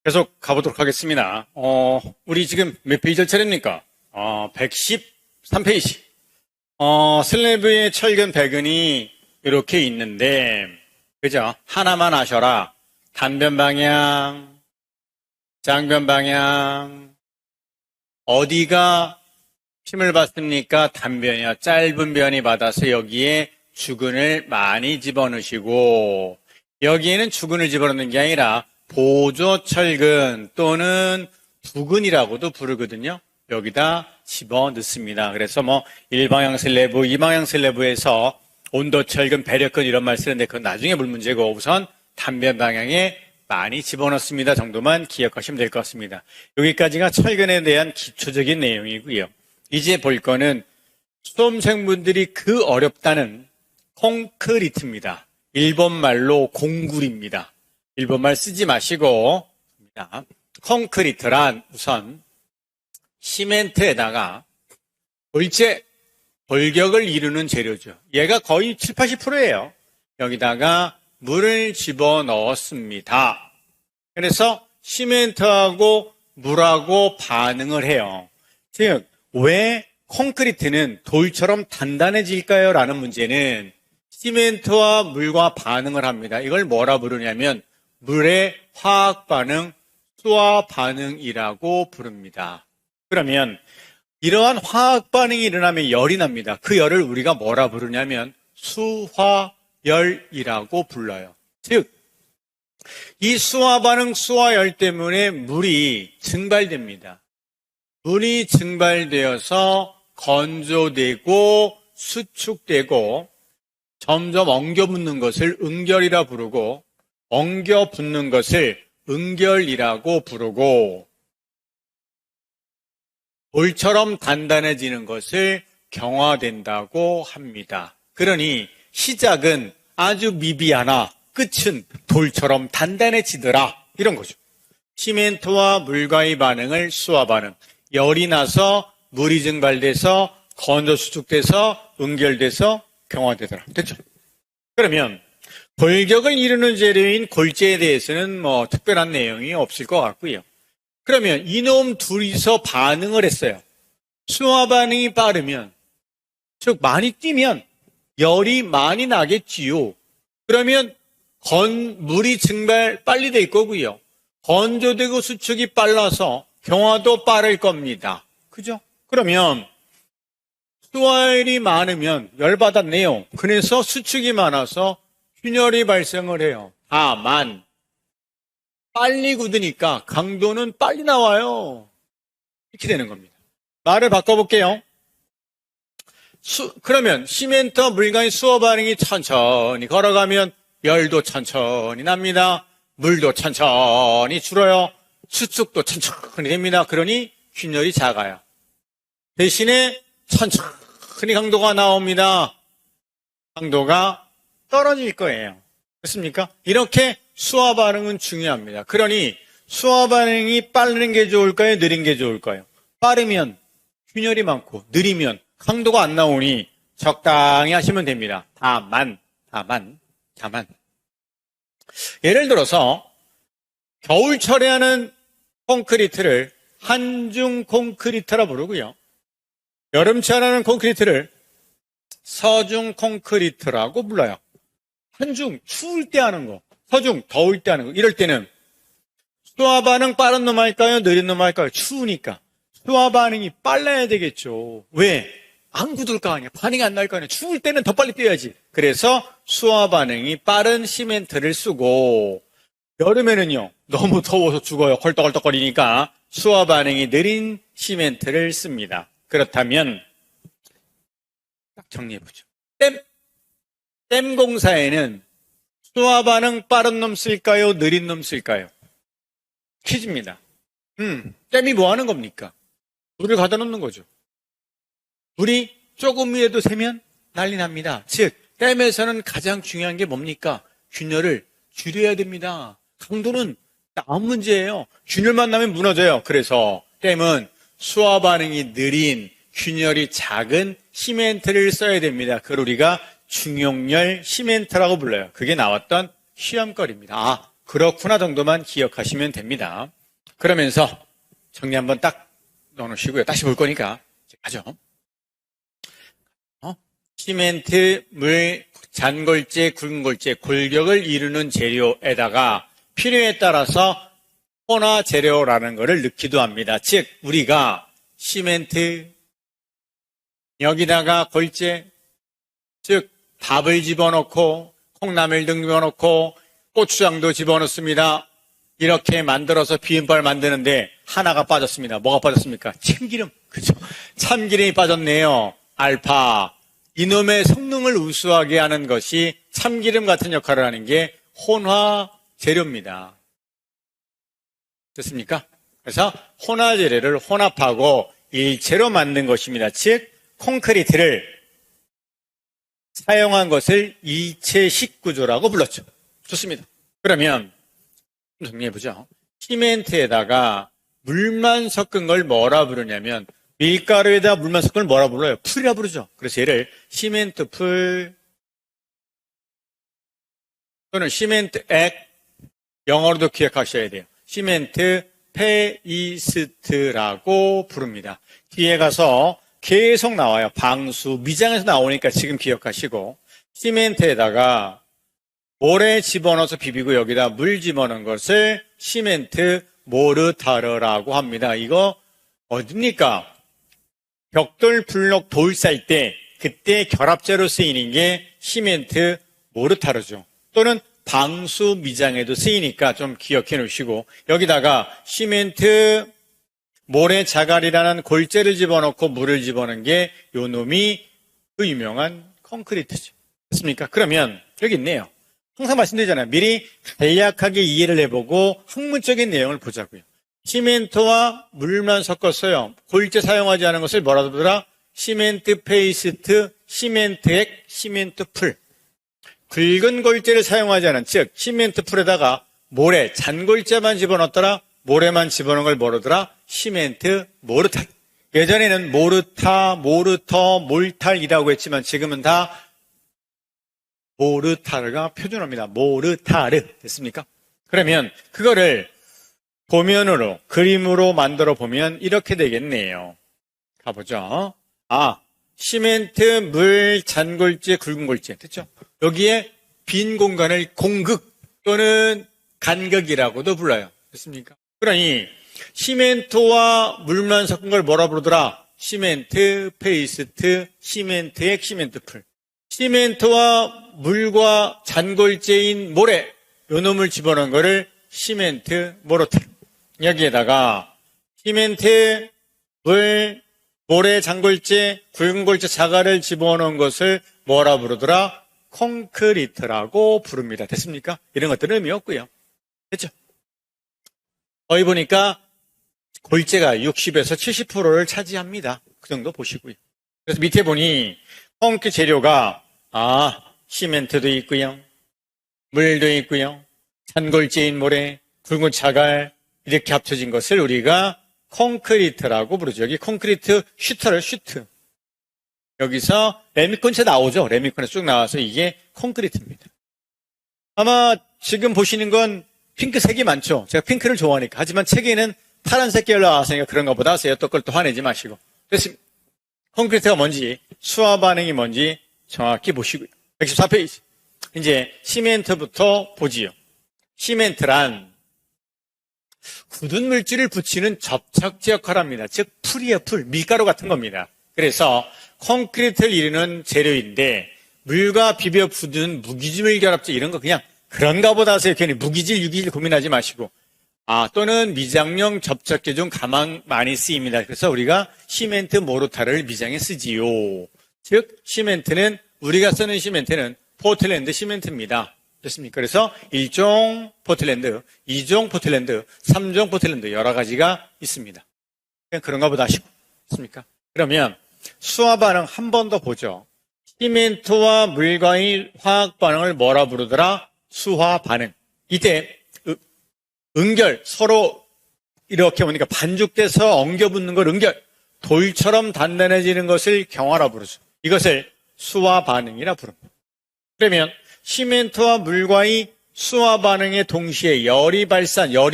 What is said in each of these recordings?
계속 가보도록 하겠습니다. 우리 지금 몇 페이지 차례입니까? 113페이지. 슬래브의 철근 배근이 이렇게 있는데, 그죠? 하나만 아셔라. 단변 방향, 장변 방향. 어디가 힘을 받습니까? 단변이요. 짧은 변이 받아서 여기에 주근을 많이 집어넣으시고, 여기에는 주근을 집어넣는 게 아니라 보조철근 또는 부근이라고도 부르거든요. 여기다 집어넣습니다. 그래서 1방향 슬래브, 2방향 슬래브에서 온도철근, 배력근 이런 말 쓰는데 그건 나중에 볼 문제고 우선 단변 방향에 많이 집어넣습니다 정도만 기억하시면 될 것 같습니다. 여기까지가 철근에 대한 기초적인 내용이고요. 이제 볼 거는 수험생분들이 그 어렵다는 콘크리트입니다. 일본말로 공굴입니다. 일본말 쓰지 마시고 콘크리트란 우선 시멘트에다가 골격을 이루는 재료죠. 얘가 거의 7, 80%예요. 여기다가 물을 집어넣었습니다. 그래서 시멘트하고 물하고 반응을 해요. 즉, 왜 콘크리트는 돌처럼 단단해질까요? 라는 문제는 시멘트와 물과 반응을 합니다. 이걸 뭐라 부르냐면 물의 화학 반응, 수화 반응이라고 부릅니다. 그러면 이러한 화학 반응이 일어나면 열이 납니다. 그 열을 우리가 뭐라 부르냐면 수화열이라고 불러요. 즉, 이 수화 반응, 수화열 때문에 물이 증발됩니다. 물이 증발되어서 건조되고 수축되고 점점 엉겨붙는 것을 응결이라 부르고 엉겨붙는 것을 응결이라고 부르고 돌처럼 단단해지는 것을 경화된다고 합니다. 그러니 시작은 아주 미비하나 끝은 돌처럼 단단해지더라 이런 거죠. 시멘트와 물과의 반응을 수화 반응, 열이 나서 물이 증발돼서 건조 수축돼서 응결돼서 경화되더라. 됐죠? 그러면 골격을 이루는 재료인 골재에 대해서는 특별한 내용이 없을 것 같고요. 그러면 이놈 둘이서 반응을 했어요. 수화 반응이 빠르면, 즉 많이 뛰면 열이 많이 나겠지요. 그러면 물이 증발 빨리 될 거고요. 건조되고 수축이 빨라서 경화도 빠를 겁니다. 그죠? 그러면 수화열이 많으면 열받았네요. 그래서 수축이 많아서 균열이 발생을 해요. 다만 빨리 굳으니까 강도는 빨리 나와요. 이렇게 되는 겁니다. 말을 바꿔볼게요. 그러면 시멘트와 물과의 수화 반응이 천천히 걸어가면 열도 천천히 납니다. 물도 천천히 줄어요. 수축도 천천히 됩니다. 그러니 균열이 작아요. 대신에 천천히 강도가 나옵니다. 강도가 떨어질 거예요. 그렇습니까? 이렇게 수화 반응은 중요합니다. 그러니 수화 반응이 빠른 게 좋을까요? 느린 게 좋을까요? 빠르면 균열이 많고 느리면 강도가 안 나오니 적당히 하시면 됩니다. 다만 예를 들어서 겨울철에 하는 콘크리트를 한중 콘크리트라 부르고요. 여름철에 하는 콘크리트를 서중 콘크리트라고 불러요. 한중 추울 때 하는 거, 서중 더울 때 하는 거. 이럴 때는 수화 반응 빠른 놈 할까요? 느린 놈 할까요? 추우니까 수화 반응이 빨라야 되겠죠. 왜? 안 굳을 거 아니야. 반응이 안 날 거 아니야. 추울 때는 더 빨리 뛰어야지. 그래서 수화 반응이 빠른 시멘트를 쓰고 여름에는요 너무 더워서 죽어요. 헐떡헐떡거리니까 수화 반응이 느린 시멘트를 씁니다. 그렇다면 딱 정리해보죠. 댐 공사에는 수화 반응 빠른 놈 쓸까요? 느린 놈 쓸까요? 퀴즈입니다. 댐이 뭐 하는 겁니까? 물을 가다 놓는 거죠. 물이 조금이라도 새면 난리 납니다. 즉 댐에서는 가장 중요한 게 뭡니까? 균열을 줄여야 됩니다. 강도는 아무 문제예요. 균열만 나면 무너져요. 그래서 댐은 수화 반응이 느린 균열이 작은 시멘트를 써야 됩니다. 그걸 우리가 중용열 시멘트라고 불러요. 그게 나왔던 시험거리입니다. 그렇구나 정도만 기억하시면 됩니다. 그러면서 정리 한번 딱 넣어놓으시고요. 다시 볼 거니까 이제 가죠. 시멘트, 물, 잔골재, 굵은 골재, 골격을 이루는 재료에다가 필요에 따라서 혼화 재료라는 것을 넣기도 합니다. 즉 우리가 시멘트, 여기다가 골재, 즉 밥을 집어넣고 콩나물 등 집어넣고 고추장도 집어넣습니다. 이렇게 만들어서 비빔밥을 만드는데 하나가 빠졌습니다. 뭐가 빠졌습니까? 참기름. 그죠? 참기름이 빠졌네요. 알파. 이놈의 성능을 우수하게 하는 것이 참기름 같은 역할을 하는 게 혼화 재료입니다. 됐습니까? 그래서 혼화 재료를 혼합하고 일체로 만든 것입니다. 즉 콘크리트를 사용한 것을 일체식 구조라고 불렀죠. 좋습니다. 그러면 정리해보죠. 시멘트에다가 물만 섞은 걸 뭐라 부르냐면 밀가루에다 물만 섞은 걸 뭐라 불러요? 풀이라 부르죠. 그래서 얘를 시멘트 풀 또는 시멘트 액, 영어로도 기억하셔야 돼요. 시멘트 페이스트라고 부릅니다. 뒤에 가서 계속 나와요. 방수, 미장에서 나오니까 지금 기억하시고 시멘트에다가 모래 집어넣어서 비비고 여기다 물 집어넣은 것을 시멘트 모르타르라고 합니다. 이거 어딥니까? 벽돌, 블록, 돌 쌀 때 그때 결합제로 쓰이는 게 시멘트 모르타르죠. 또는 방수 미장에도 쓰이니까 좀 기억해 놓으시고 여기다가 시멘트 모래 자갈이라는 골재를 집어넣고 물을 집어넣은 게 요 놈이 그 유명한 콘크리트죠. 됐습니까? 그러면 여기 있네요. 항상 말씀드리잖아요. 미리 간략하게 이해를 해보고 학문적인 내용을 보자고요. 시멘트와 물만 섞었어요. 골재 사용하지 않은 것을 뭐라 부르더라? 시멘트 페이스트, 시멘트 액, 시멘트 풀. 굵은 골재를 사용하지 않은, 즉 시멘트 풀에다가 모래, 잔골재만 집어넣었더라. 모래만 집어넣은 걸 뭐라더라? 시멘트 모르탈. 예전에는 모르타, 모르터, 몰탈이라고 했지만 지금은 다 모르타르가 표준어입니다. 모르타르. 됐습니까? 그러면 그거를 도면으로, 그림으로 만들어 보면 이렇게 되겠네요. 가보죠. 시멘트, 물, 잔골재, 굵은 골재. 됐죠? 여기에 빈 공간을 공극 또는 간극이라고도 불러요. 됐습니까? 그러니 시멘트와 물만 섞은 걸 뭐라 부르더라? 시멘트, 페이스트, 시멘트 액, 시멘트 풀. 시멘트와 물과 잔골재인 모래, 요 놈을 집어넣은 거를 시멘트 모르타르. 여기에다가 시멘트, 물, 모래, 잔골재, 굵은 골재, 자갈을 집어넣은 것을 뭐라 부르더라? 콘크리트라고 부릅니다. 됐습니까? 이런 것들은 의미 없고요. 됐죠? 거기 보니까 골재가 60에서 70%를 차지합니다. 그 정도 보시고요. 그래서 밑에 보니 콘크리트 재료가 시멘트도 있고요. 물도 있고요. 잔골재인 모래, 굵은 자갈 이렇게 합쳐진 것을 우리가 콘크리트라고 부르죠. 여기 콘크리트 슈터를 슈트. 여기서 레미콘체 나오죠. 레미콘에 쭉 나와서 이게 콘크리트입니다. 아마 지금 보시는 건 핑크색이 많죠. 제가 핑크를 좋아하니까. 하지만 책에는 파란색 계열 나왔으니까 그런가 보다 하세요. 또 그걸 또 화내지 마시고. 됐습니다. 콘크리트가 뭔지, 수화 반응이 뭔지 정확히 보시고요. 114페이지. 이제 시멘트부터 보지요. 시멘트란 굳은 물질을 붙이는 접착제 역할을 합니다. 즉 풀이에요. 풀, 밀가루 같은 겁니다. 그래서 콘크리트를 이루는 재료인데 물과 비벼 부은 무기질 결합제 이런 거 그냥 그런가 보다 하세요. 괜히 무기질, 유기질 고민하지 마시고. 또는 미장용 접착제 중 가장 많이 쓰입니다. 그래서 우리가 시멘트 모르타르를 미장에 쓰지요. 즉 시멘트는 우리가 쓰는 시멘트는 포틀랜드 시멘트입니다. 됐습니까? 그래서 1종 포틀랜드, 2종 포틀랜드, 3종 포틀랜드 여러 가지가 있습니다. 그냥 그런가 보다 하시고. 됐습니까? 그러면 수화 반응 한 번 더 보죠. 시멘트와 물과의 화학 반응을 뭐라 부르더라? 수화 반응. 이때 응결, 서로 이렇게 보니까 반죽돼서 엉겨붙는 걸 응결, 돌처럼 단단해지는 것을 경화라 부르죠. 이것을 수화 반응이라 부릅니다. 그러면 시멘트와 물과의 수화 반응에 동시에 열이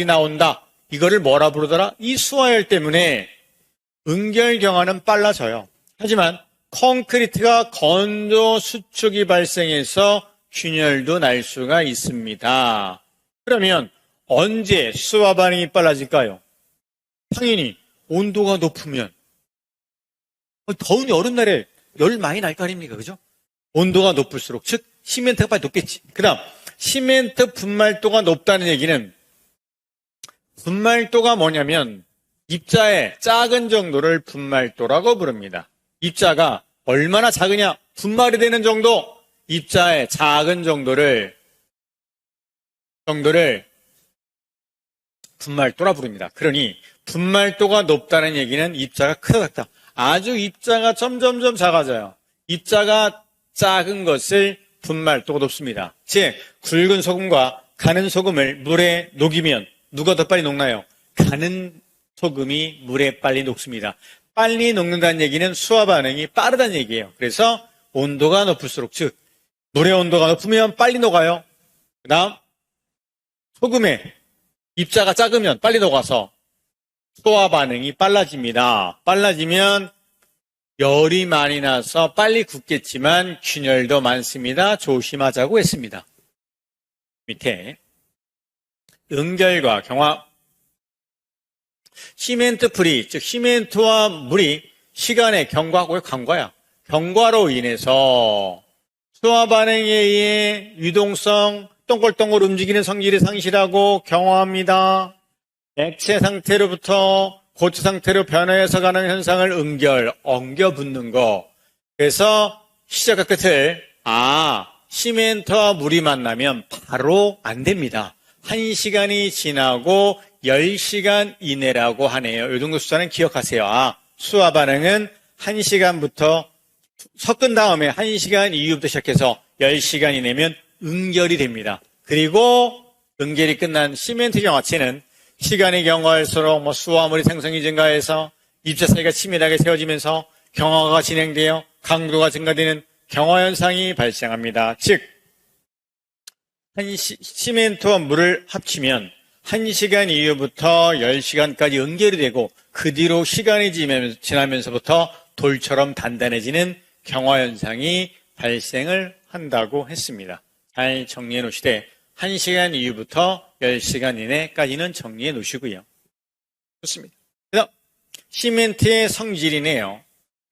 나온다. 이거를 뭐라 부르더라? 이 수화열 때문에 응결경화는 빨라져요. 하지만 콘크리트가 건조 수축이 발생해서 균열도 날 수가 있습니다. 그러면 언제 수화 반응이 빨라질까요? 당연히 온도가 높으면, 더운 여름날에 열 많이 날 거 아닙니까? 그죠? 온도가 높을수록, 즉 시멘트가 빨리 높겠지. 그 다음 시멘트 분말도가 높다는 얘기는, 분말도가 뭐냐면 입자의 작은 정도를 분말도라고 부릅니다. 입자가 얼마나 작으냐? 분말이 되는 정도, 입자의 작은 정도를 분말도라 부릅니다. 그러니 분말도가 높다는 얘기는 입자가 크다 작다. 아주 입자가 점점점 작아져요. 입자가 작은 것을 분말도가 높습니다. 즉 굵은 소금과 가는 소금을 물에 녹이면 누가 더 빨리 녹나요? 가는 소금이 물에 빨리 녹습니다. 빨리 녹는다는 얘기는 수화 반응이 빠르다는 얘기예요. 그래서 온도가 높을수록, 즉 물의 온도가 높으면 빨리 녹아요. 그 다음 소금의 입자가 작으면 빨리 녹아서 수화 반응이 빨라집니다. 빨라지면 열이 많이 나서 빨리 굳겠지만 균열도 많습니다. 조심하자고 했습니다. 밑에 응결과 경화. 시멘트 풀이, 즉 시멘트와 물이 시간의 경과고요. 강과야. 경과로 인해서 수화 반응에 의해 유동성, 동글동글 움직이는 성질이 상실하고 경화합니다. 액체 상태로부터 고체 상태로 변화해서 가는 현상을 응결, 엉겨 붙는 거. 그래서 시작과 끝을, 시멘트와 물이 만나면 바로 안 됩니다. 1시간이 지나고 10시간 이내라고 하네요. 이 정도 숫자는 기억하세요. 수화 반응은 1시간부터 섞은 다음에 1시간 이후부터 시작해서 10시간 이내면 응결이 됩니다. 그리고 응결이 끝난 시멘트 경화체는 시간이 경과할수록 수화물이 생성이 증가해서 입자 사이가 치밀하게 세워지면서 경화가 진행되어 강도가 증가되는 경화 현상이 발생합니다. 즉 시멘트와 물을 합치면 1시간 이후부터 10시간까지 응결이 되고 그 뒤로 시간이 지나면서부터 돌처럼 단단해지는 경화 현상이 발생을 한다고 했습니다. 잘 정리해 놓으시되 1시간 이후부터 10시간 이내까지는 정리해 놓으시고요. 좋습니다. 그래서 시멘트의 성질이네요.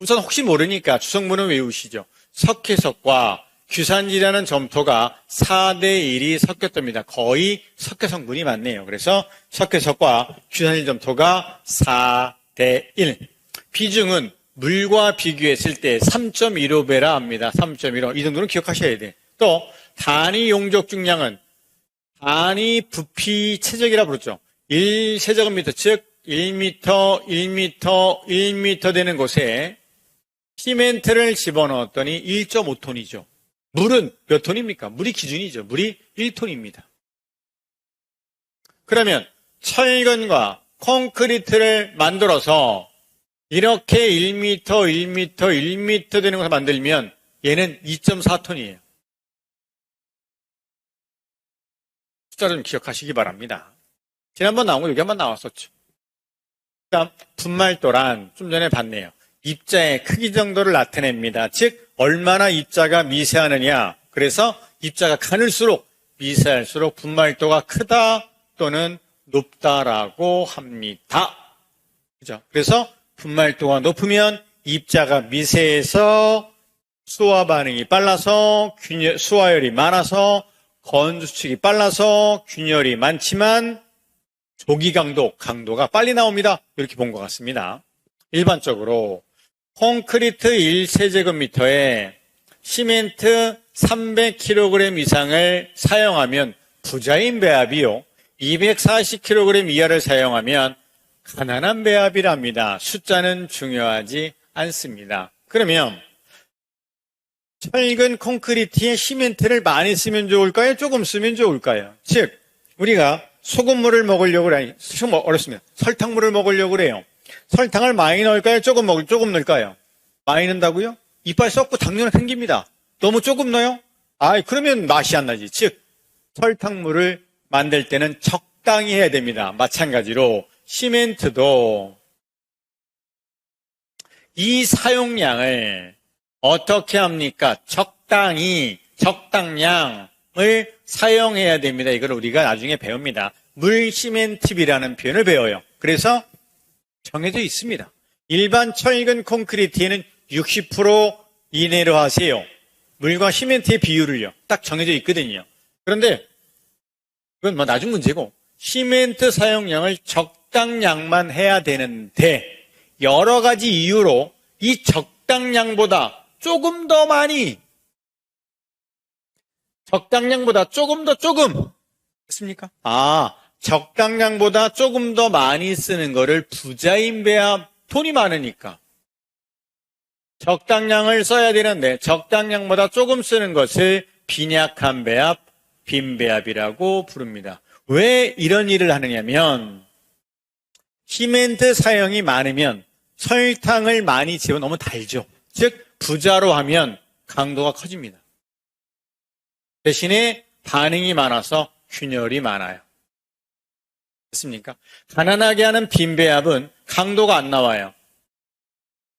우선 혹시 모르니까 주성분은 외우시죠. 석회석과 규산지라는 점토가 4대1이 섞였답니다. 거의 석회 성분이 많네요. 그래서 석회석과 규산지 점토가 4대1. 비중은 물과 비교했을 때 3.15배라 합니다. 3.15. 이 정도는 기억하셔야 돼. 또 단위 용적 중량은 단위 부피 체적이라 부르죠. 1세제곱미터, 즉 1m, 1m, 1m 되는 곳에 시멘트를 집어넣었더니 1.5톤이죠. 물은 몇 톤입니까? 물이 기준이죠. 물이 1톤입니다. 그러면 철근과 콘크리트를 만들어서 이렇게 1m, 1m, 1m 되는 것을 만들면 얘는 2.4톤이에요. 숫자 좀 기억하시기 바랍니다. 지난번 나온 거 여기 한번 나왔었죠. 그다음 분말도란 좀 전에 봤네요. 입자의 크기 정도를 나타냅니다. 즉 얼마나 입자가 미세하느냐. 그래서 입자가 가늘수록 미세할수록 분말도가 크다 또는 높다라고 합니다. 그죠? 그래서 분말도가 높으면 입자가 미세해서 수화 반응이 빨라서 수화열이 많아서 건조축이 빨라서 균열이 많지만 조기 강도가 빨리 나옵니다. 이렇게 본 것 같습니다. 일반적으로 콘크리트 1세제곱미터에 시멘트 300kg 이상을 사용하면 부자인 배합이요. 240kg 이하를 사용하면 가난한 배합이랍니다. 숫자는 중요하지 않습니다. 그러면 철근 콘크리트에 시멘트를 많이 쓰면 좋을까요? 조금 쓰면 좋을까요? 즉 우리가 소금물을 먹으려고 그래요. 어렵습니다. 설탕물을 먹으려고 그래요. 설탕을 많이 넣을까요? 조금 넣을까요? 많이 넣는다고요? 이빨 썩고 당뇨는 생깁니다. 너무 조금 넣어요? 그러면 맛이 안 나지. 즉 설탕물을 만들 때는 적당히 해야 됩니다. 마찬가지로 시멘트도 이 사용량을 어떻게 합니까? 적당량을 사용해야 됩니다. 이걸 우리가 나중에 배웁니다. 물시멘트비라는 표현을 배워요. 그래서 정해져 있습니다. 일반 철근 콘크리트에는 60% 이내로 하세요. 물과 시멘트의 비율을요. 딱 정해져 있거든요. 그런데 그건 뭐 나중 문제고 시멘트 사용량을 적당량만 해야 되는데 여러 가지 이유로 이 적당량보다 조금 더 많이 적당량보다 조금 했습니까? 적당량보다 조금 더 많이 쓰는 거를 부자인 배합, 돈이 많으니까 적당량을 써야 되는데 적당량보다 조금 쓰는 것을 빈약한 배합, 빈배합이라고 부릅니다. 왜 이런 일을 하느냐면 시멘트 사용이 많으면 설탕을 많이 집어 너무 달죠. 즉 부자로 하면 강도가 커집니다. 대신에 반응이 많아서 균열이 많아요. 됐습니까? 가난하게 하는 빈배합은 강도가 안 나와요.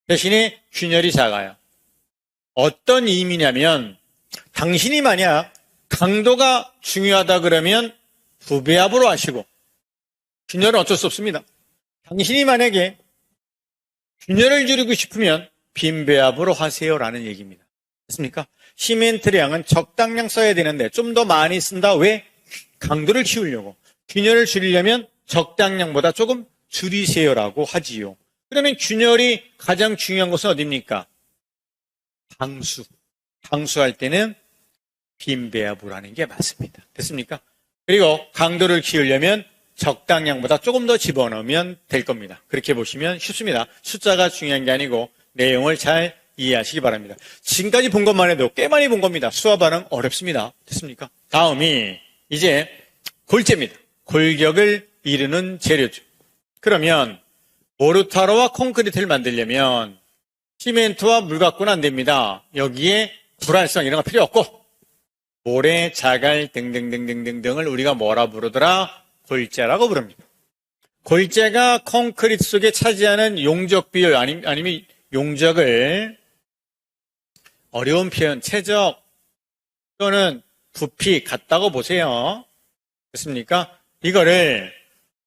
대신에 균열이 작아요. 어떤 의미냐면 당신이 만약 강도가 중요하다 그러면 부배합으로 하시고 균열은 어쩔 수 없습니다. 당신이 만약에 균열을 줄이고 싶으면 빈배합으로 하세요라는 얘기입니다. 됐습니까? 시멘트량은 적당량 써야 되는데 좀 더 많이 쓴다. 왜? 강도를 키우려고. 균열을 줄이려면 적당량보다 조금 줄이세요라고 하지요. 그러면 균열이 가장 중요한 것은 어디입니까? 방수할 때는 빈배합으로 하는 게 맞습니다. 됐습니까? 그리고 강도를 키우려면 적당량보다 조금 더 집어넣으면 될 겁니다. 그렇게 보시면 쉽습니다. 숫자가 중요한 게 아니고 내용을 잘 이해하시기 바랍니다. 지금까지 본 것만 해도 꽤 많이 본 겁니다. 수화 반응 어렵습니다. 됐습니까? 다음이 이제 골재입니다. 골격을 이루는 재료죠. 그러면 모르타르와 콘크리트를 만들려면 시멘트와 물 갖고는 안 됩니다. 여기에 불활성 이런 거 필요 없고 모래, 자갈 등등등등등을 우리가 뭐라 부르더라? 골재라고 부릅니다. 골재가 콘크리트 속에 차지하는 용적 비율 아니면 용적을 어려운 표현, 최적 또는 부피 같다고 보세요. 됐습니까? 이거를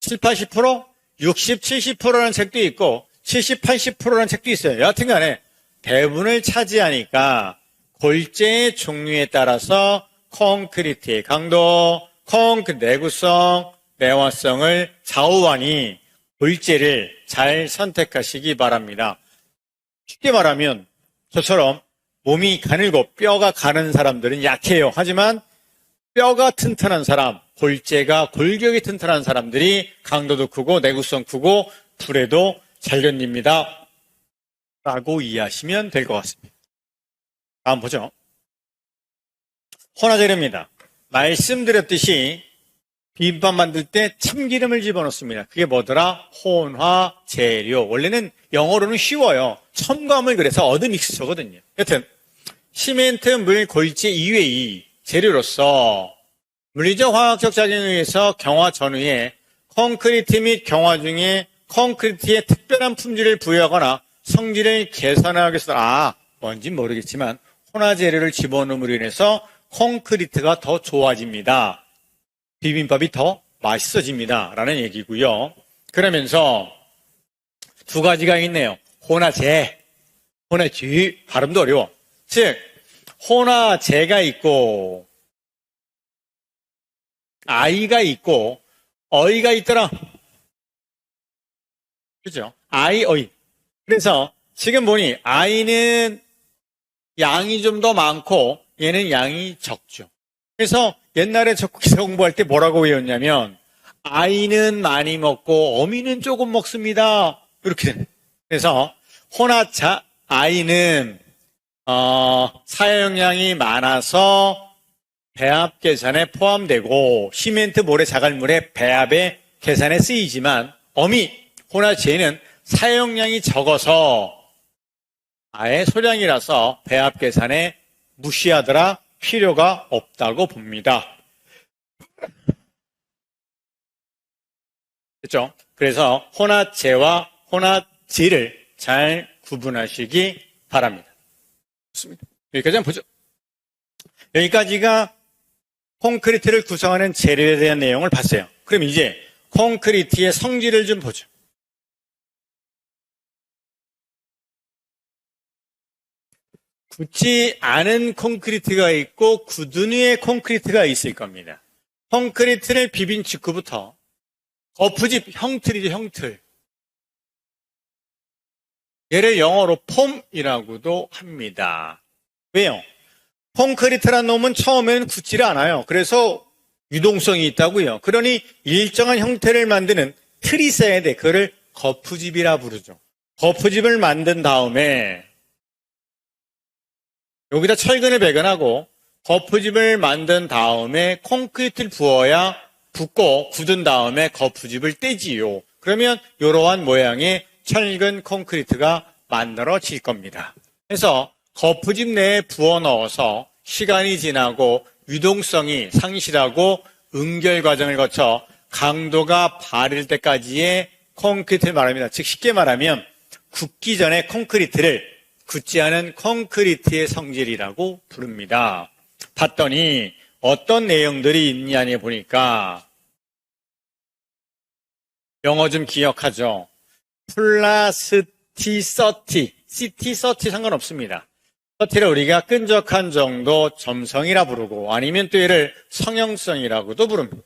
70, 80%, 60, 70%라는 책도 있고 70, 80%라는 책도 있어요. 여하튼 간에 대부분을 차지하니까 골재의 종류에 따라서 콘크리트의 강도, 콘크리트 내구성, 내화성을 좌우하니 골재를 잘 선택하시기 바랍니다. 쉽게 말하면 저처럼 몸이 가늘고 뼈가 가는 사람들은 약해요. 하지만 뼈가 튼튼한 사람, 골격이 튼튼한 사람들이 강도도 크고 내구성 크고 불에도 잘 견딥니다. 라고 이해하시면 될 것 같습니다. 다음 보죠. 혼화재료입니다. 말씀드렸듯이 비빔밥 만들 때 참기름을 집어넣습니다. 그게 뭐더라? 혼화재료. 원래는 영어로는 쉬워요. 첨가물 그래서 어드믹스처거든요. 여튼 시멘트, 물, 골재 이외의 재료로서 물리적 화학적 작용에 의해서 경화 전후에 콘크리트 및 경화 중에 콘크리트에 특별한 품질을 부여하거나 성질을 개선하기 위해서 뭔진 모르겠지만 혼화재료를 집어넣음으로 인해서 콘크리트가 더 좋아집니다. 비빔밥이 더 맛있어집니다. 라는 얘기고요. 그러면서 두 가지가 있네요. 혼화재, 발음도 어려워. 즉 혼화재가 있고 아이가 있고 어이가 있더라. 그죠? 아이, 어이. 그래서 지금 보니 아이는 양이 좀 더 많고 얘는 양이 적죠. 그래서 옛날에 기사 공부할 때 뭐라고 외웠냐면 아이는 많이 먹고 어미는 조금 먹습니다. 이렇게 됩니다. 그래서 아이는 사용량이 많아서 배합 계산에 포함되고 시멘트, 모래, 자갈물의 배합의 계산에 쓰이지만 혼화재는 사용량이 적어서 아예 소량이라서 배합 계산에 무시하더라 필요가 없다고 봅니다. 그렇죠? 그래서 혼합재와 혼합질을 잘 구분하시기 바랍니다. 좋습니다. 여기까지 한번 보죠. 여기까지가 콘크리트를 구성하는 재료에 대한 내용을 봤어요. 그럼 이제 콘크리트의 성질을 좀 보죠. 굳지 않은 콘크리트가 있고 굳은 위에 콘크리트가 있을 겁니다. 콘크리트를 비빈 직후부터 거푸집 형틀이죠, 형틀. 얘를 영어로 폼이라고도 합니다. 왜요? 콘크리트란 놈은 처음에는 굳지를 않아요. 그래서 유동성이 있다고요. 그러니 일정한 형태를 만드는 틀이 있어야 돼. 그거를 거푸집이라 부르죠. 거푸집을 만든 다음에 여기다 철근을 배관하고 거푸집을 만든 다음에 콘크리트를 부어야 붓고 굳은 다음에 거푸집을 떼지요. 그러면 이러한 모양의 철근 콘크리트가 만들어질 겁니다. 그래서 거푸집 내에 부어 넣어서 시간이 지나고 유동성이 상실하고 응결 과정을 거쳐 강도가 바를 때까지의 콘크리트를 말합니다. 즉 쉽게 말하면 굳기 전에 콘크리트를 굳지 않은 콘크리트의 성질이라고 부릅니다. 봤더니 어떤 내용들이 있냐니 보니까 영어 좀 기억하죠. 플라스티서티, CT30 상관없습니다. 서티를 우리가 끈적한 정도 점성이라 부르고 아니면 또 얘를 성형성이라고도 부릅니다.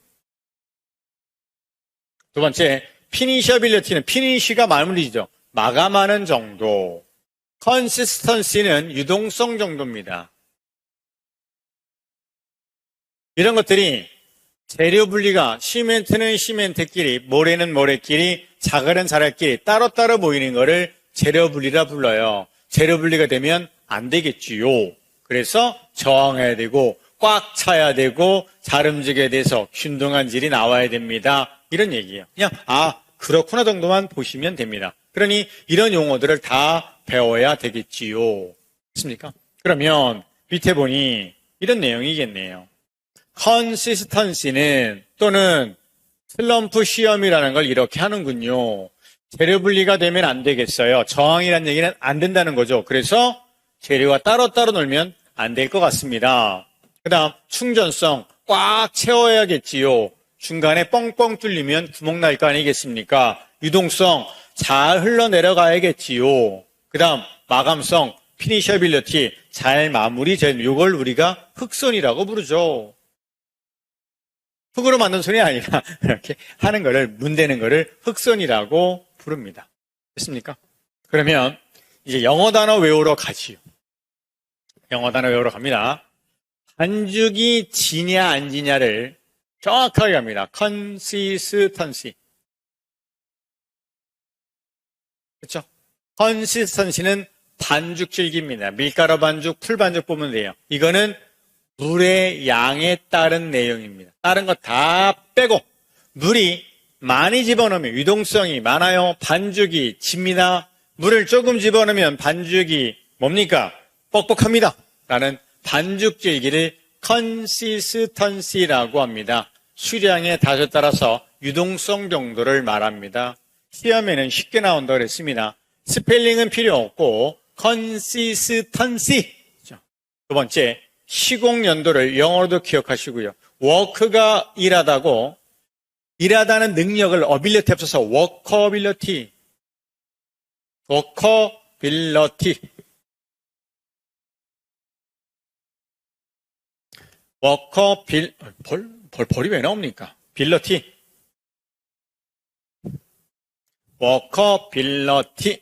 두 번째, 피니셔빌리티는 피니쉬가 마무리죠. 마감하는 정도. 컨시스턴시는 유동성 정도입니다. 이런 것들이 재료 분리가 시멘트는 시멘트끼리, 모래는 모래끼리, 자갈은 자갈끼리 따로따로 모이는 것을 재료 분리라 불러요. 재료 분리가 되면 안 되겠지요. 그래서 저항해야 되고 꽉 차야 되고 잘 움직여야 돼서 균등한 질이 나와야 됩니다. 이런 얘기예요. 그냥 그렇구나 정도만 보시면 됩니다. 그러니 이런 용어들을 다 배워야 되겠지요. 맞습니까? 그러면 밑에 보니 이런 내용이겠네요. 컨시스턴시는 또는 슬럼프 시험이라는 걸 이렇게 하는군요. 재료 분리가 되면 안 되겠어요. 저항이라는 얘기는 안 된다는 거죠. 그래서 재료가 따로따로 놀면 안 될 것 같습니다. 그 다음 충전성 꽉 채워야겠지요. 중간에 뻥뻥 뚫리면 구멍 날 거 아니겠습니까? 유동성 잘 흘러내려가야겠지요. 그 다음 마감성 피니셔빌리티 잘 마무리 이걸 우리가 흑선이라고 부르죠. 흙으로 만든 손이 아니라 이렇게 하는 거를 문대는 거를 흑선이라고 부릅니다. 됐습니까? 그러면 이제 영어 단어 외우러 가지요. 영어 단어 외우러 갑니다. 반죽이 지냐 안 지냐를 정확하게 합니다. consistency. 그렇죠? consistency는 반죽 질기입니다. 밀가루 반죽, 풀 반죽 보면 돼요. 이거는 물의 양에 따른 내용입니다. 다른 거 다 빼고 물이 많이 집어넣으면 유동성이 많아요. 반죽이 집니다. 물을 조금 집어넣으면 반죽이 뭡니까? 뻑뻑합니다. 라는 반죽 질기를 consistency라고 합니다. 수량의 다소에 따라서 유동성 정도를 말합니다. 시험에는 쉽게 나온다고 그랬습니다. 스펠링은 필요 없고 consistency. 두 번째, 시공 연도를 영어로도 기억하시고요. 워크가 일하다고 일하다는 능력을 어빌리티 합쳐서 워커빌리티. 벌이 왜 나옵니까? 빌러티. 워커빌리티.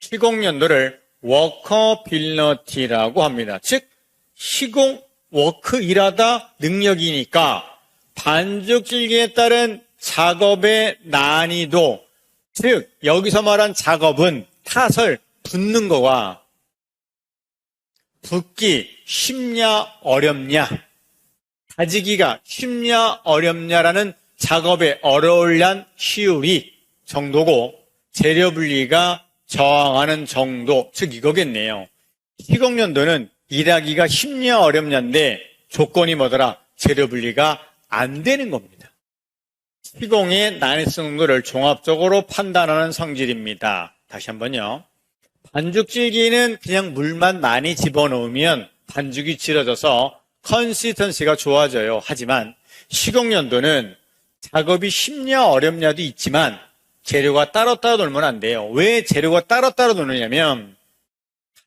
시공연도를 워커빌리티라고 합니다. 즉 시공 워크 일하다 능력이니까 반죽 질기에 따른 작업의 난이도, 즉 여기서 말한 작업은 타설, 붓는 거와 붓기 쉽냐 어렵냐, 다지기가 쉽냐 어렵냐라는 작업의 어려울란 시율이 정도고 재료 분리가 저항하는 정도, 즉 이거겠네요. 시공연도는 일하기가 쉽냐 어렵냐인데 조건이 뭐더라? 재료 분리가 안 되는 겁니다. 시공의 난이성 정도를 종합적으로 판단하는 성질입니다. 다시 한번요. 반죽질기는 그냥 물만 많이 집어넣으면 반죽이 질어져서 컨시스턴시가 좋아져요. 하지만 시공연도는 작업이 쉽냐 어렵냐도 있지만 재료가 따로따로 놀면 안 돼요. 왜 재료가 따로따로 노느냐면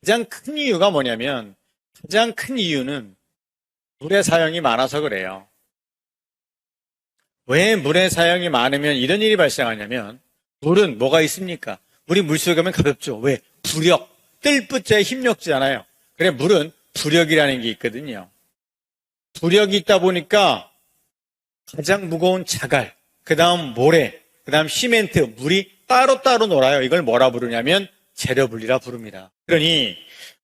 가장 큰 이유는 물의 사용이 많아서 그래요. 왜 물의 사용이 많으면 이런 일이 발생하냐면 물은 뭐가 있습니까? 물이 물속에 가면 가볍죠. 왜? 부력, 뜰붙자의 힘력지잖아요. 그래 물은 부력이라는 게 있거든요. 부력이 있다 보니까 가장 무거운 자갈, 그 다음 모래, 그 다음 시멘트, 물이 따로따로 놀아요. 이걸 뭐라 부르냐면 재료 분리라 부릅니다. 그러니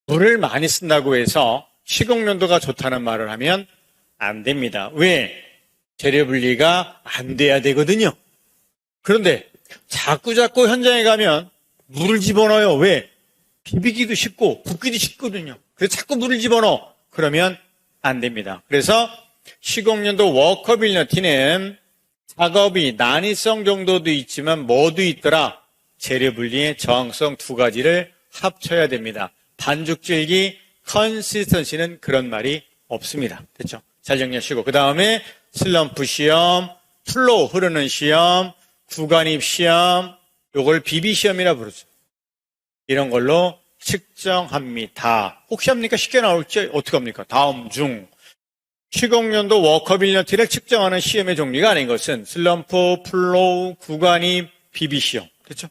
물을 많이 쓴다고 해서 시공연도가 좋다는 말을 하면 안 됩니다. 왜? 재료 분리가 안 돼야 되거든요. 그런데 자꾸 현장에 가면 물을 집어넣어요. 왜? 비비기도 쉽고 붓기도 쉽거든요. 그래서 자꾸 물을 집어넣어. 그러면 안 됩니다. 그래서 시공연도 워커빌리티는 작업이 난이성 정도도 있지만 뭐도 있더라? 재료 분리의 저항성 두 가지를 합쳐야 됩니다. 반죽질기, 컨시스턴시는 그런 말이 없습니다. 됐죠? 잘 정리하시고 그 다음에 슬럼프 시험, 플로우 흐르는 시험, 구간입 시험, 요걸 비비 시험이라 부르죠. 이런 걸로 측정합니다. 혹시 합니까? 쉽게 나올지 어떻게 합니까? 다음 중 시공연도 워커빌리티를 측정하는 시험의 종류가 아닌 것은 슬럼프, 플로우, 구간입, 비비 시험. 그렇죠?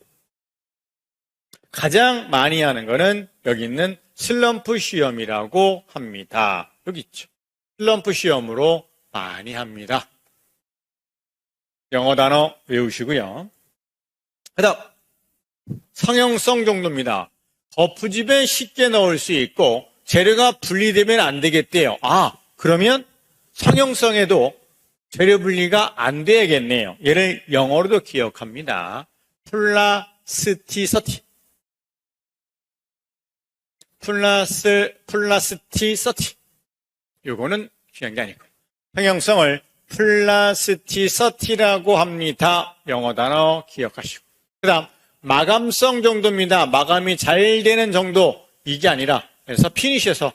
가장 많이 하는 거는 여기 있는 슬럼프 시험이라고 합니다. 여기 있죠. 슬럼프 시험으로 많이 합니다. 영어 단어 외우시고요. 그다음 성형성 정도입니다. 거푸집에 쉽게 넣을 수 있고 재료가 분리되면 안 되겠대요. 그러면 성형성에도 재료 분리가 안 돼야겠네요. 얘를 영어로도 기억합니다. 플라스티서티. 플라스티서티. 요거는 중요한 게 아니고. 성형성을 플라스티서티라고 합니다. 영어 단어 기억하시고. 그 다음, 마감성 정도입니다. 마감이 잘 되는 정도. 이게 아니라, 그래서 피니셔에서,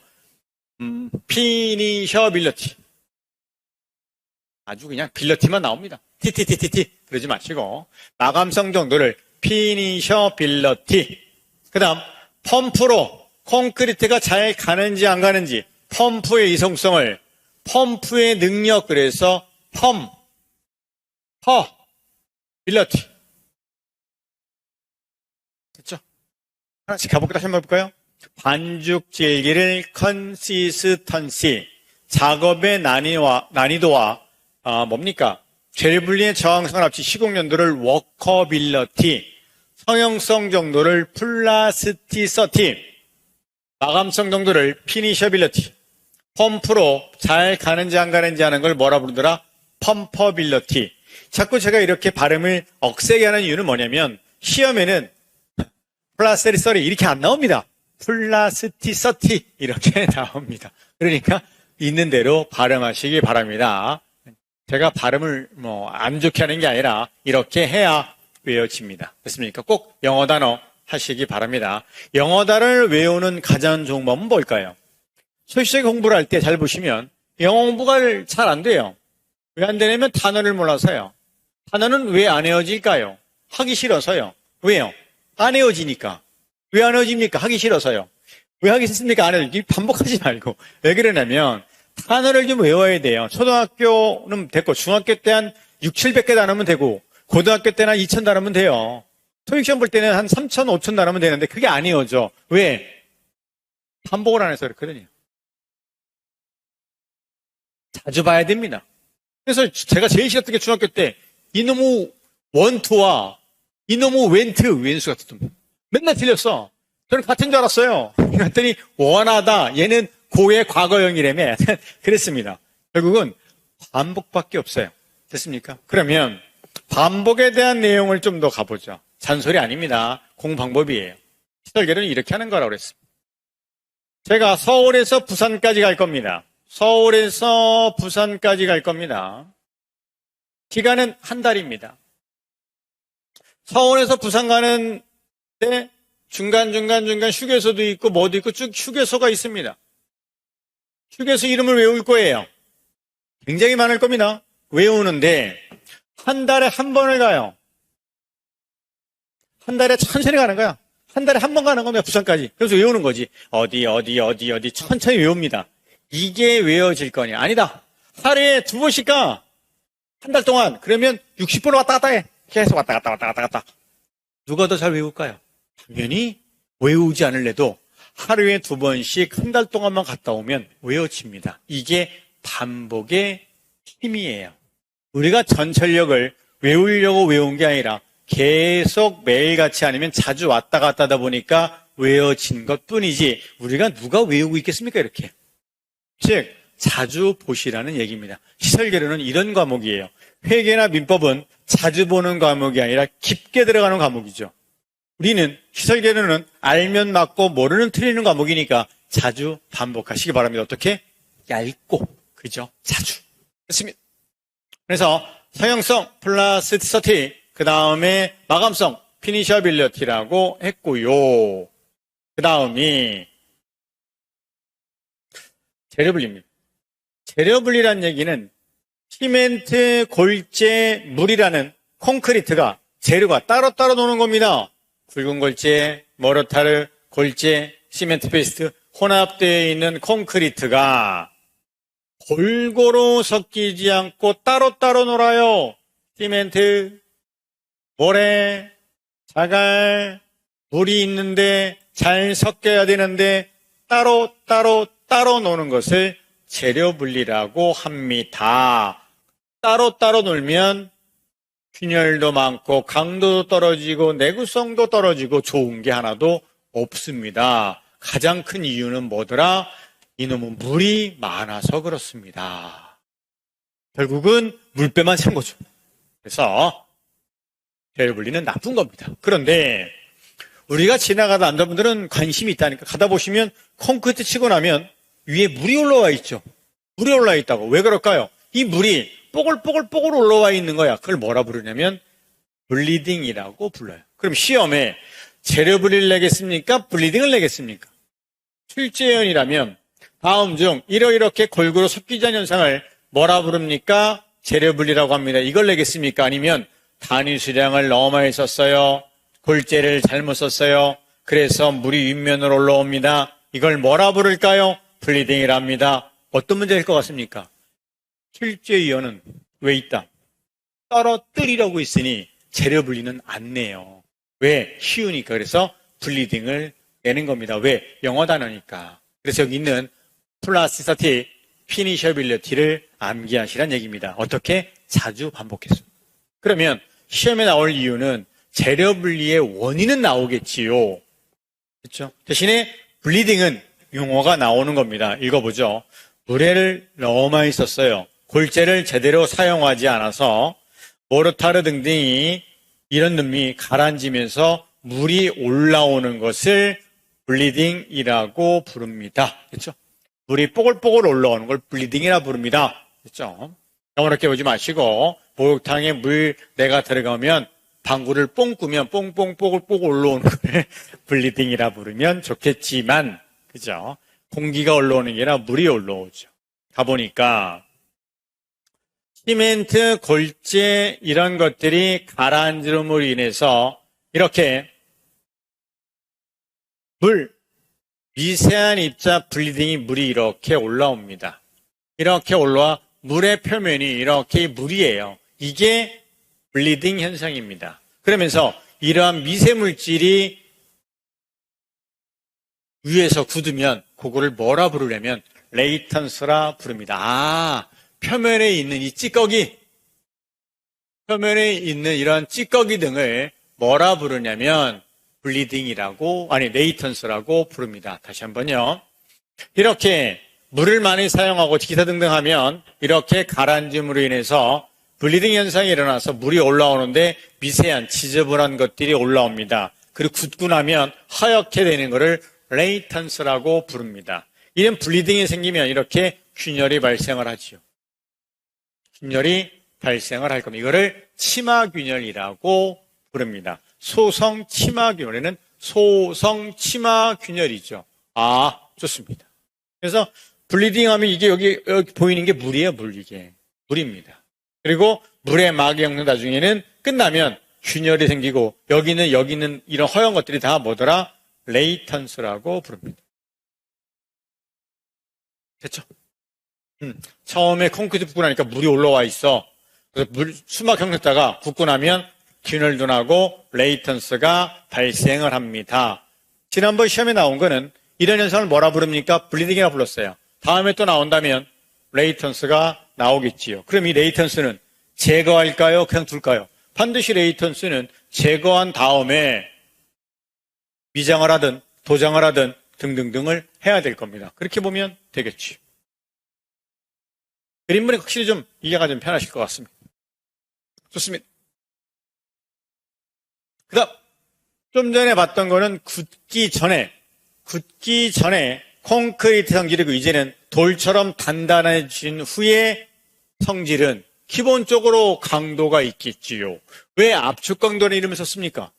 피니셔빌리티. 아주 그냥 빌리티만 나옵니다. TTTTT. 그러지 마시고, 마감성 정도를 피니셔빌리티. 그 다음, 펌프로 콘크리트가 잘 가는지 안 가는지, 펌프의 이성성을, 펌프의 능력, 그래서 빌리티. 됐죠? 하나씩 가볼까요? 다시 한번 해볼까요? 반죽질기를 컨시스턴시, 작업의 난이도와 뭡니까? 재료 분리의 저항성을 합치 시공연도를 워커빌리티, 성형성 정도를 플라스티서티, 마감성 정도를 피니셔빌리티, 펌프로 잘 가는지 안 가는지 하는 걸 뭐라 부르더라? 펌퍼빌리티. 자꾸 제가 이렇게 발음을 억세게 하는 이유는 뭐냐면 시험에는 플라스티서티 이렇게 안 나옵니다. 플라스티서티 이렇게 나옵니다. 그러니까 있는 대로 발음하시기 바랍니다. 제가 발음을 안 좋게 하는 게 아니라 이렇게 해야 외워집니다. 됐습니까? 꼭 영어 단어 하시기 바랍니다. 영어 단어를 외우는 가장 좋은 방법은 뭘까요? 소시적 공부를 할 때 잘 보시면 영어 공부가 잘 안 돼요. 왜 안 되냐면 단어를 몰라서요. 단어는 왜 안 외워질까요? 하기 싫어서요. 왜요? 안 외워지니까. 왜 안 외워집니까? 하기 싫어서요. 왜 하기 싫습니까? 안 외워지기. 반복하지 말고. 왜 그러냐면 단어를 좀 외워야 돼요. 초등학교는 됐고 중학교 때 한 600~700개 단어면 되고 고등학교 때는 한 2000단어면 돼요. 토익시험 볼 때는 한 3000, 5000단어면 되는데 그게 안 외워져. 왜? 반복을 안 해서 그렇거든요. 자주 봐야 됩니다. 그래서 제가 제일 싫었던 게 중학교 때 이놈의 원투와 이놈의 웬수 같은 맨날 틀렸어. 저는 같은 줄 알았어요. 그랬더니 원하다. 얘는 고의 과거형이라며 그랬습니다. 결국은 반복밖에 없어요. 됐습니까? 그러면 반복에 대한 내용을 좀 더 가보죠. 잔소리 아닙니다. 공방법이에요. 시설계는 이렇게 하는 거라고 그랬습니다. 제가 서울에서 부산까지 갈 겁니다. 서울에서 부산까지 갈 겁니다. 기간은 한 달입니다. 서울에서 부산 가는데 중간중간 휴게소도 있고 뭐도 있고 쭉 휴게소가 있습니다. 휴게소 이름을 외울 거예요. 굉장히 많을 겁니다. 외우는데 한 달에 한 번을 가요. 한 달에 천천히 가는 거야. 한 달에 한 번 가는 겁니다. 부산까지. 그래서 외우는 거지. 어디 천천히 외웁니다. 이게 외워질 거냐? 아니다. 하루에 2번씩 가. 한 달 동안. 그러면 60분 왔다 갔다 해. 계속 왔다 갔다. 누가 더 잘 외울까요? 당연히 외우지 않을래도 하루에 2번씩 한 달 동안만 갔다 오면 외워집니다. 이게 반복의 힘이에요. 우리가 전철역을 외우려고 외운 게 아니라 계속 매일같이 아니면 자주 왔다 갔다 하다 보니까 외워진 것 뿐이지 우리가 누가 외우고 있겠습니까? 이렇게. 즉 자주 보시라는 얘기입니다. 시설계로는 이런 과목이에요. 회계나 민법은 자주 보는 과목이 아니라 깊게 들어가는 과목이죠. 우리는 시설계로는 알면 맞고 모르는 틀리는 과목이니까 자주 반복하시기 바랍니다. 어떻게? 얇고 그죠? 자주. 됐습니다. 그래서 서형성 플러스 30, 그 다음에 마감성 피니셔빌리티라고 했고요. 그 다음이 재료분리입니다. 재료분리란 얘기는 시멘트, 골재, 물이라는 콘크리트가 재료가 따로따로 노는 겁니다. 굵은 골재, 모르타르, 골재, 시멘트 페이스트 혼합되어 있는 콘크리트가 골고루 섞이지 않고 따로따로 놀아요. 시멘트, 모래, 자갈, 물이 있는데 잘 섞여야 되는데 따로 노는 것을 재료 분리라고 합니다. 따로 놀면 균열도 많고 강도도 떨어지고 내구성도 떨어지고 좋은 게 하나도 없습니다. 가장 큰 이유는 뭐더라? 이놈은 물이 많아서 그렇습니다. 결국은 물배만 찬 거죠. 그래서 재료 분리는 나쁜 겁니다. 그런데 우리가 지나가다 남자분들은 관심이 있다니까 가다 보시면 콘크리트 치고 나면 위에 물이 올라와 있죠. 물이 올라와 있다고. 왜 그럴까요? 이 물이 뽀글뽀글 올라와 있는 거야. 그걸 뭐라 부르냐면 블리딩이라고 불러요. 그럼 시험에 재료 분리를 내겠습니까? 블리딩을 내겠습니까? 출제연이라면 다음 중 이렇게 골고루 섞이지 않은 현상을 뭐라 부릅니까? 재료 분리라고 합니다. 이걸 내겠습니까? 아니면 단위 수량을 너무 많이 썼어요. 골재를 잘못 썼어요. 그래서 물이 윗면으로 올라옵니다. 이걸 뭐라 부를까요? 블리딩이랍니다. 어떤 문제일 것 같습니까? 출제위원은 왜 있다? 떨어뜨리려고 있으니 재료 분리는 안 내요. 왜? 쉬우니까. 그래서 블리딩을 내는 겁니다. 왜? 영어 단어니까. 그래서 여기 있는 플러스 30 피니셔빌리티를 암기하시란 얘기입니다. 어떻게? 자주 반복해서. 그러면 시험에 나올 이유는 재료 분리의 원인은 나오겠지요. 그렇죠? 대신에 블리딩은 용어가 나오는 겁니다. 읽어보죠. 물에를 너무 많이 썼어요. 골재를 제대로 사용하지 않아서 모르타르 등등이 이런 놈이 가라앉으면서 물이 올라오는 것을 블리딩이라고 부릅니다. 그렇죠? 물이 뽀글뽀글 올라오는 걸 블리딩이라 부릅니다. 그렇죠? 어렵게 보지 마시고 목욕탕에 물 내가 들어가면 방구를 뽕 꾸면 뽕뽕 뽀글뽀글 올라오는 걸 블리딩이라 부르면 좋겠지만 그죠? 공기가 올라오는 게 아니라 물이 올라오죠. 가보니까 시멘트, 골재 이런 것들이 가라앉음으로 인해서 이렇게 미세한 입자 블리딩이 물이 이렇게 올라옵니다. 이렇게 올라와 물의 표면이 이렇게 물이에요. 이게 블리딩 현상입니다. 그러면서 이러한 미세물질이 위에서 굳으면 그거를 뭐라 부르려면 레이턴스라 부릅니다. 표면에 있는 이 찌꺼기, 표면에 있는 이런 찌꺼기 등을 뭐라 부르냐면 레이턴스라고 부릅니다. 다시 한번요. 이렇게 물을 많이 사용하고 기타 등등 하면 이렇게 가라앉음으로 인해서 블리딩 현상이 일어나서 물이 올라오는데 미세한 지저분한 것들이 올라옵니다. 그리고 굳고 나면 하얗게 되는 것을 레이턴스라고 부릅니다. 이런 블리딩이 생기면 이렇게 균열이 발생을 하지요. 균열이 발생을 할 겁니다. 이거를 치마균열이라고 부릅니다. 소성 치마균열에는 소성 치마균열이죠. 아, 좋습니다. 그래서 블리딩하면 이게 여기 보이는 게 물이에요, 물 이게. 물입니다. 그리고 물의 막이 엮는 나중에는 끝나면 균열이 생기고 여기는 이런 허연 것들이 다 뭐더라? 레이턴스라고 부릅니다. 됐죠? 처음에 콘크리트 붓고 나니까 물이 올라와 있어. 그래서 수막 형성했다가 붓고 나면 균열도 나고 레이턴스가 발생을 합니다. 지난번 시험에 나온 거는 이런 현상을 뭐라 부릅니까? 블리딩이라 불렀어요. 다음에 또 나온다면 레이턴스가 나오겠지요. 그럼 이 레이턴스는 제거할까요? 그냥 둘까요? 반드시 레이턴스는 제거한 다음에 미장을 하든 도장을 하든 등등등을 해야 될 겁니다. 그렇게 보면 되겠지. 그림문이 확실히 좀 이해가 좀 편하실 것 같습니다. 좋습니다. 그 다음, 좀 전에 봤던 거는 굳기 전에 콘크리트 성질이고 이제는 돌처럼 단단해진 후에 성질은 기본적으로 강도가 있겠지요. 왜 압축 강도는 이름을 썼습니까?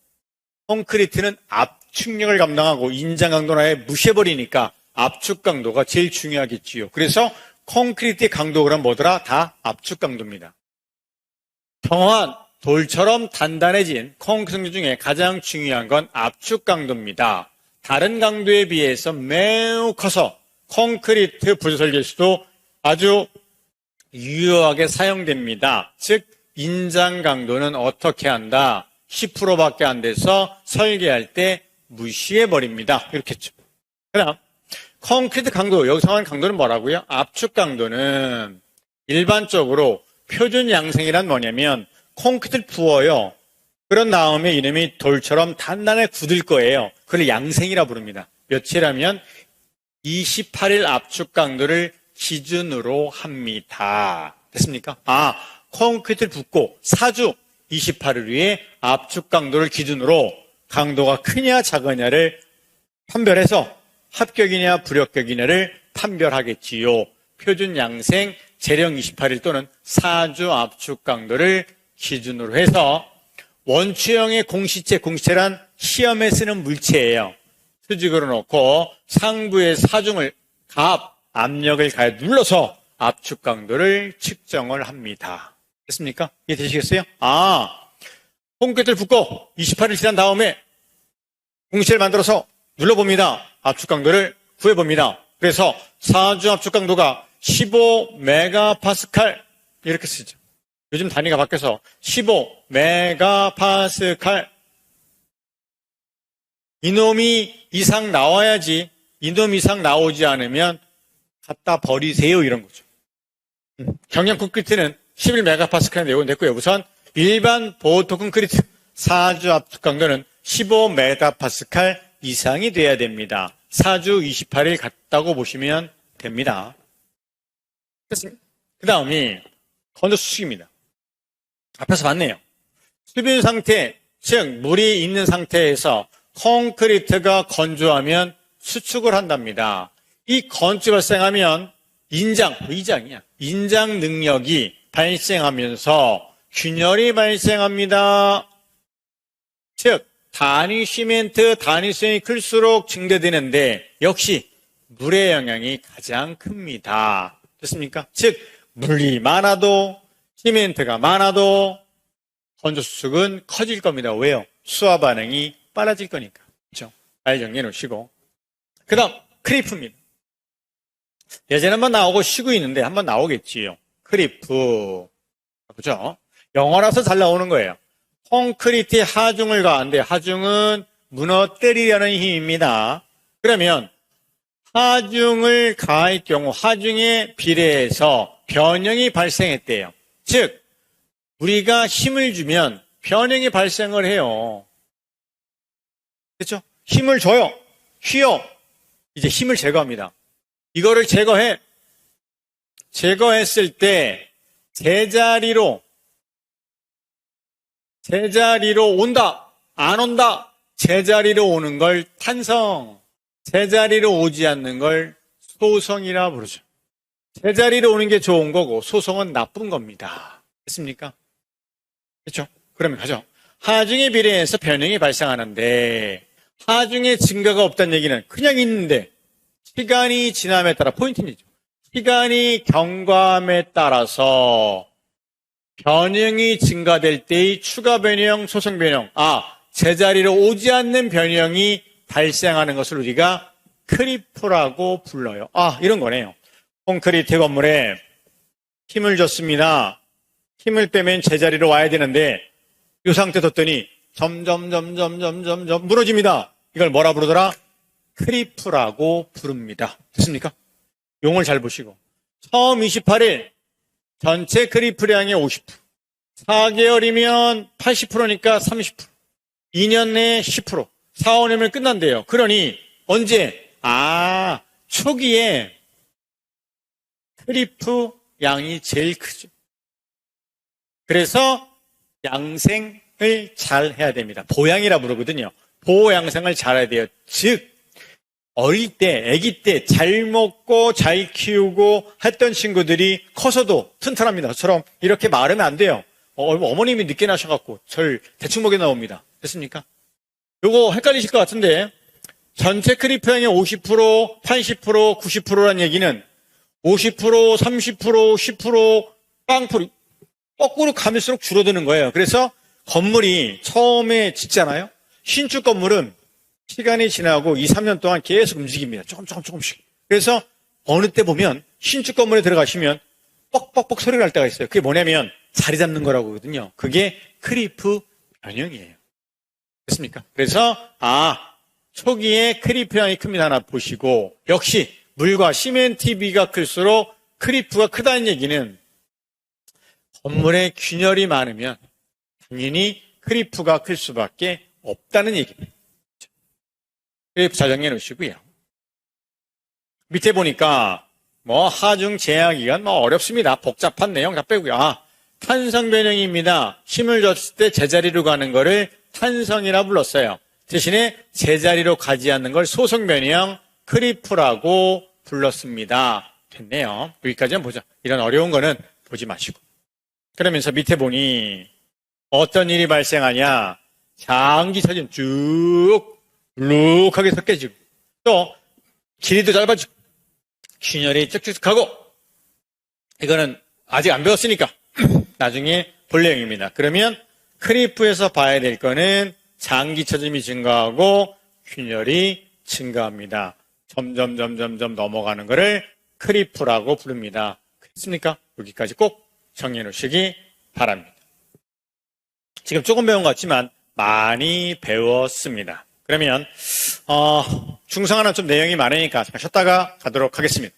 콘크리트는 압축력을 감당하고 인장 강도는 아예 무시해버리니까 압축 강도가 제일 중요하겠지요. 그래서 콘크리트의 강도 그럼 뭐더라? 다 압축 강도입니다. 평화한 돌처럼 단단해진 콘크리트 성질 중에 가장 중요한 건 압축 강도입니다. 다른 강도에 비해서 매우 커서 콘크리트 부조 설계에서도 아주 유효하게 사용됩니다. 즉 인장 강도는 어떻게 한다? 10%밖에 안 돼서 설계할 때 무시해버립니다. 이렇게죠. 그다음 콘크리트 강도, 여기서 말하는 강도는 뭐라고요? 압축 강도는 일반적으로 표준 양생이란 뭐냐면 콘크리트를 부어요. 그런 다음에 이놈이 돌처럼 단단하게 굳을 거예요. 그걸 양생이라 부릅니다. 며칠하면 28일 압축 강도를 기준으로 합니다. 됐습니까? 콘크리트를 붓고 4주 28일 후에 압축 강도를 기준으로 강도가 크냐 작으냐를 판별해서 합격이냐 불합격이냐를 판별하겠지요. 표준 양생 재령 28일 또는 4주 압축 강도를 기준으로 해서 원추형의 공시체란 시험에 쓰는 물체예요. 수직으로 놓고 상부의 사중을 압력을 가해 눌러서 압축 강도를 측정을 합니다. 됐습니까? 이해되시겠어요? 콘크리트를 붓고 28일 지난 다음에 공시체를 만들어서 눌러봅니다. 압축 강도를 구해봅니다. 그래서 4주 압축 강도가 15메가파스칼 이렇게 쓰죠. 요즘 단위가 바뀌어서 15메가파스칼. 이놈이 이상 나와야지. 이놈 이상 나오지 않으면 갖다 버리세요. 이런 거죠. 경량 콘크리트는 11메가파스칼 내고 됐고요. 우선 일반 보통 콘크리트 4주 압축 강도는 15메가파스칼 이상이 돼야 됩니다. 4주 28일 갔다고 보시면 됩니다. 됐습니다. 그 다음이 건조 수축입니다. 앞에서 봤네요. 수분 상태, 즉 물이 있는 상태에서 콘크리트가 건조하면 수축을 한답니다. 이 건조가 발생하면 인장 능력이 발생하면서 균열이 발생합니다. 즉 단위 시멘트, 단위성이 클수록 증대되는데 역시 물의 영향이 가장 큽니다. 됐습니까? 즉 물이 많아도 시멘트가 많아도 건조수축은 커질 겁니다. 왜요? 수화 반응이 빨라질 거니까. 그렇죠? 잘 정리해 놓으시고. 그 다음 크리프입니다. 예전에 한번 나오고 쉬고 있는데 한번 나오겠지요. 크리프. 그죠? 영어라서 잘 나오는 거예요. 콘크리트에 하중을 가하는데 하중은 무너뜨리려는 힘입니다. 그러면 하중을 가할 경우 하중에 비례해서 변형이 발생했대요. 즉 우리가 힘을 주면 변형이 발생을 해요. 그렇죠? 힘을 줘요. 휘어. 이제 힘을 제거합니다. 이거를 제거했을 때 제자리로 온다. 안 온다. 제자리로 오는 걸 탄성. 제자리로 오지 않는 걸 소성이라 부르죠. 제자리로 오는 게 좋은 거고 소송은 나쁜 겁니다. 됐습니까? 그렇죠? 그러면 가죠. 하중에 비례해서 변형이 발생하는데 하중에 증가가 없다는 얘기는 그냥 있는데 시간이 지남에 따라 포인트이죠. 시간이 경과함에 따라서 변형이 증가될 때의 추가 변형, 소송 변형, 제자리로 오지 않는 변형이 발생하는 것을 우리가 크리프라고 불러요. 이런 거네요. 콘크리트 건물에 힘을 줬습니다. 힘을 빼면 제자리로 와야 되는데 이 상태 뒀더니 점점 무너집니다. 이걸 뭐라 부르더라? 크리프라고 부릅니다. 됐습니까? 용어를 잘 보시고 처음 28일 전체 크리프량의 50%, 4개월이면 80%니까 30%, 2년 내에 10%, 4, 5년이면 끝난대요. 그러니 언제? 초기에 크리프 양이 제일 크죠. 그래서 양생을 잘 해야 됩니다. 보양이라 부르거든요. 보양생을 잘 해야 돼요. 즉 어릴 때, 아기 때 잘 먹고 잘 키우고 했던 친구들이 커서도 튼튼합니다. 저처럼 이렇게 마르면 안 돼요. 어머님이 늦게 나셔갖고 절 대충 먹여 나옵니다. 됐습니까? 요거 헷갈리실 것 같은데 전체 크리프량의 50%, 80%, 90%란 얘기는 50%, 30%, 10%, 빵풀이 거꾸로 가면서록 줄어드는 거예요. 그래서 건물이 처음에 짓잖아요. 신축 건물은 시간이 지나고 2, 3년 동안 계속 움직입니다. 조금씩. 그래서 어느 때 보면 신축 건물에 들어가시면 뻑뻑뻑 소리가 날 때가 있어요. 그게 뭐냐면 자리 잡는 거라고 하거든요. 그게 크리프 변형이에요. 됐습니까? 그래서 초기에 크리프 양이 큽니다. 하나 보시고 역시 물과 시멘트 비가 클수록 크리프가 크다는 얘기는 건물에 균열이 많으면 당연히 크리프가 클 수밖에 없다는 얘기입니다. 크리프 잘 정리해 놓으시고요. 밑에 보니까 하중 제한기간 어렵습니다. 복잡한 내용 다 빼고요. 탄성 변형입니다. 힘을 줬을 때 제자리로 가는 거를 탄성이라 불렀어요. 대신에 제자리로 가지 않는 걸 소성 변형 크리프라고 불렀습니다. 됐네요. 여기까지는 보자. 이런 어려운 거는 보지 마시고. 그러면서 밑에 보니 어떤 일이 발생하냐. 장기 사진 쭉 울룩하게 섞여지고 또 길이도 짧아지고 균열이 쭉쭉하고 이거는 아직 안 배웠으니까 나중에 볼 내용입니다. 그러면 크리프에서 봐야 될 거는 장기 처짐이 증가하고 균열이 증가합니다. 점점 넘어가는 거를 크리프라고 부릅니다. 그렇습니까? 여기까지 꼭 정리해 놓으시기 바랍니다. 지금 조금 배운 것 같지만 많이 배웠습니다. 그러면 중성화는 좀 내용이 많으니까 잠깐 쉬었다가 가도록 하겠습니다.